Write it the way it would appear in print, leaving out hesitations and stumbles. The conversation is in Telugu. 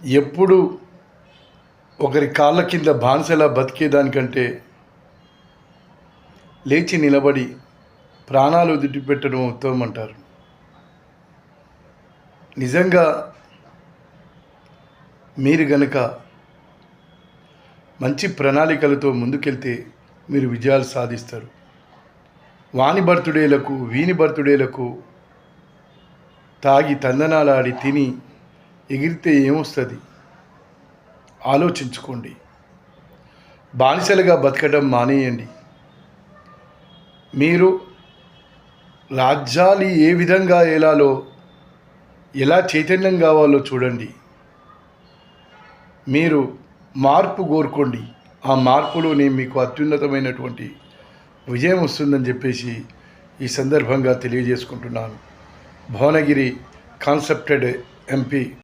ఎప్పుడు ఒకరి కాళ్ళ కింద బానిసలా బతికేదానికంటే లేచి నిలబడి ప్రాణాలు వదిలిపెట్టడం ఉత్తమం అంటారు. నిజంగా మీరు గనుక మంచి ప్రణాళికలతో ముందుకెళ్తే మీరు విజయాలు సాధిస్తారు. వాని బర్త్డేలకు వీని బర్త్డేలకు తాగి తందనాలాడి తిని ఎగిరితే ఏమొస్తుంది? ఆలోచించుకోండి. బానిసలుగా బతకడం మానేయండి. మీరు రాజ్యాలు ఏ విధంగా ఏలాలో, ఎలా చైతన్యం కావాలో చూడండి. మీరు మార్పు కోరుకోండి. ఆ మార్పులోనే మీకు అత్యున్నతమైనటువంటి విజయం వస్తుందని చెప్పేసి ఈ సందర్భంగా తెలియజేసుకుంటున్నాను. భువనగిరి కాన్సెప్టెడ్ ఎంపీ